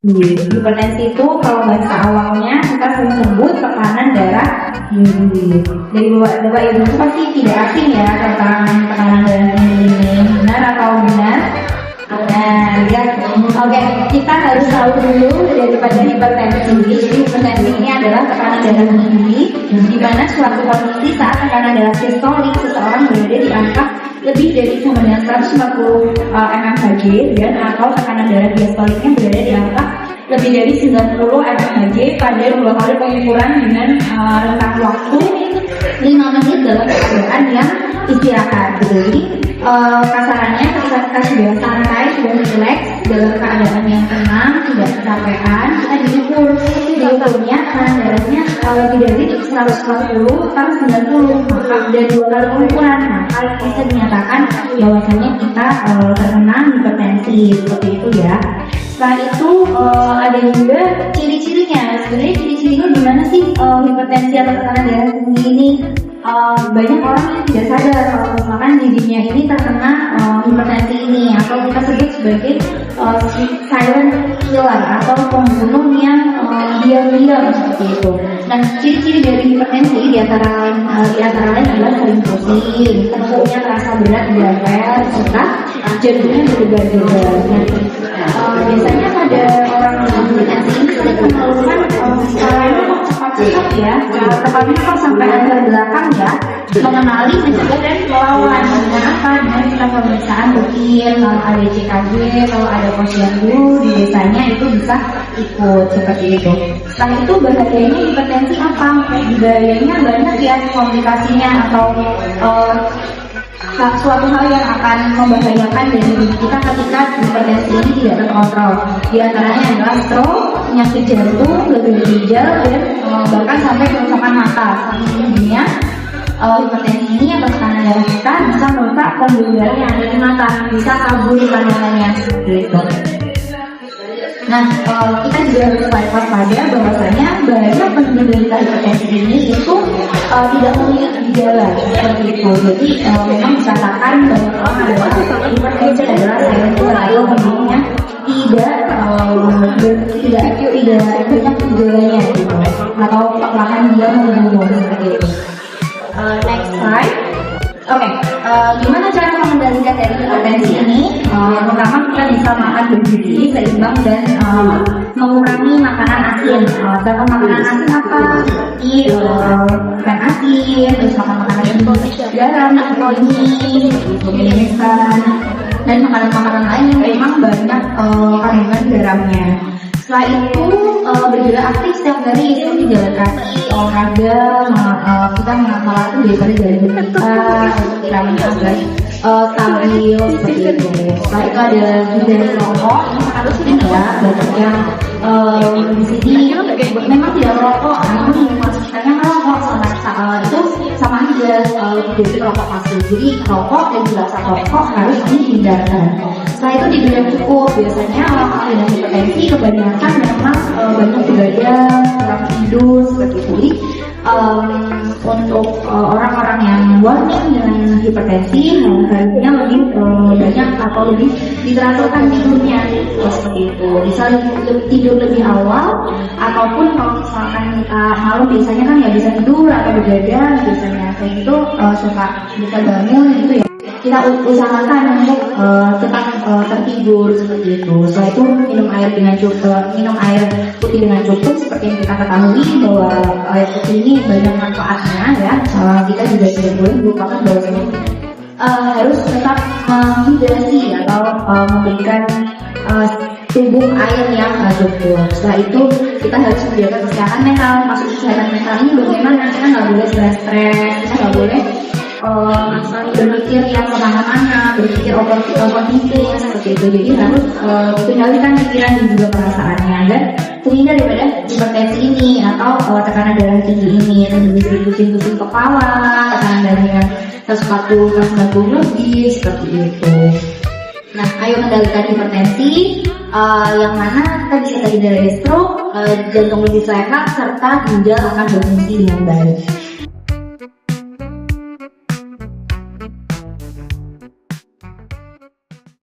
Hipertensi itu kalau bahasa awalnya kita sering sebut tekanan darah tinggi. Dari Bapak Ibu itu pasti tidak asing ya tentang tekanan darah tinggi ini. Benar atau benar? Nah, lihat. Oke, kita harus tahu dulu daripada hipertensi. Jadi hipertensi ini adalah tekanan darah tinggi, di mana suatu kondisi saat tekanan darah sistolik seseorang berada di angka lebih dari 140 mmHg dan atau tekanan darah diastoliknya berada di angka lebih dari 90 mmHg pada 2 kali pengukuran dengan rentang waktu 5 menit dalam keadaan yang istirahat. Jadi kasarannya ketika kita sudah santai, sudah rileks dalam keadaan yang tenang, tidak kecapean, kita diukurnya tekanan darahnya lebih dari 140 per 90 dan 2 kali pengukuran, maka bisa dinyatakan bahwasanya kita terkena hipertensi seperti itu ya. Setelah itu ada juga ciri-cirinya. Sebenarnya ciri-cirinya gimana sih hipertensi atau tekanan darah tinggi ini? Banyak orang yang tidak sadar kalau misalkan dirinya ini terkena hipertensi ini, atau kita sebut sebagai silent killer atau pembunuh yang diam-diam seperti itu. Nah, ciri-ciri dari hipertensi di antara lain adalah sering pusing, tengkuknya terasa berat di leher, serta jantungnya berdebar-debar. Biasanya pada orang dengan hipertensi ini sudah mengeluhkan skalanya kok cepat-cepat ya, tepatnya kok sampai akhir belakang ya, mengenali, mencegah dan melawan. Dengan apa? Dengan kita pemeriksaan rutin, kalau ada CKG, kalau ada posyandu di desanya itu bisa ikut seperti itu. Setelah itu bahayanya hipertensi apa? Bahayanya banyak ya komplikasinya atau suatu hal yang akan membahayakan dari diri kita ketika hipertensi ini tidak terkontrol. Di antaranya adalah stroke, penyakit jantung, gagal ginjal, dan bahkan sampai kerusakan mata. Selanjutnya hipertensi ini atau tekanan darah kita bisa merusak pembuluh darah yang ada di mata, bisa kabur pandangannya seperti itu. Nah, kita juga harus waspada bahwasanya banyak penderita hipertensi ini itu tidak memiliki gejala seperti itu. Jadi memang dikatakan bahwa orang adalah hipertensi adalah silent killer atau pembunuhnya tidak banyak gejalanya gitu, atau perlahan dia membunuh seperti itu. Next slide. Oke, gimana cara mengendalikan dari hipertensi ini? Yang pertama kita bisa makan bergizi seimbang dan mengurangi makanan asin. Contoh makanan asin apa? Seperti ikan asin, terus makan makanan yang garam, minum dan makanan-makanan lain yang memang banyak kandungan garamnya. Setelah itu bergerak aktif setiap hari, seperti jalan kaki, olahraga, kita mengapalah itu daripada jalan kita, pikirannya agak stabil seperti itu. Setelah itu ada hindari rokok, ini harus ini ya, banyak yang di sini memang tidak merokok, namun sebenarnya merokok itu sama aja jadi rokok pasif. Jadi rokok dan juga asap rokok harus dihindarkan. Setelah itu dibilang cukup, biasanya orang dengan hipertensi kebanyakan memang banyak begadang, kurang tidur seperti itu. Jadi untuk orang-orang yang warning dengan hipertensi harusnya lebih banyak atau lebih diteraturkan tidurnya seperti itu. Bisa tidur lebih awal, ataupun kalau misalkan kita malam biasanya kan nggak bisa tidur atau begadang, biasanya kayak itu suka bisa bangun gitu ya. Kita usahakan untuk tetap tertidur seperti itu. Setelah itu minum air putih dengan cukup, seperti yang kita ketahui bahwa air putih ini banyak manfaatnya ya. Kita juga tidak boleh melupakan bahwasanya harus tetap menghidrasi atau memberikan tubuh air yang cukup. Setelah itu kita harus menjaga kesehatan mental. Maksud kesehatan mental ini bagaimana? Kita nggak boleh stres, kita nggak boleh berpikir yang kemana-mana, berpikir overthinking seperti itu. Jadi harus kendalikan pikiran dan juga perasaannya, dan terhindar daripada hipertensi ini atau tekanan darah tinggi ini. Lebih pusing-pusing kepala, tekanan darahnya 140-190 lebih seperti itu. Nah, ayo kendalikan hipertensi, yang mana kita bisa terhindar dari stroke, jantung lebih sehat, serta ginjal akan berfungsi dengan baik.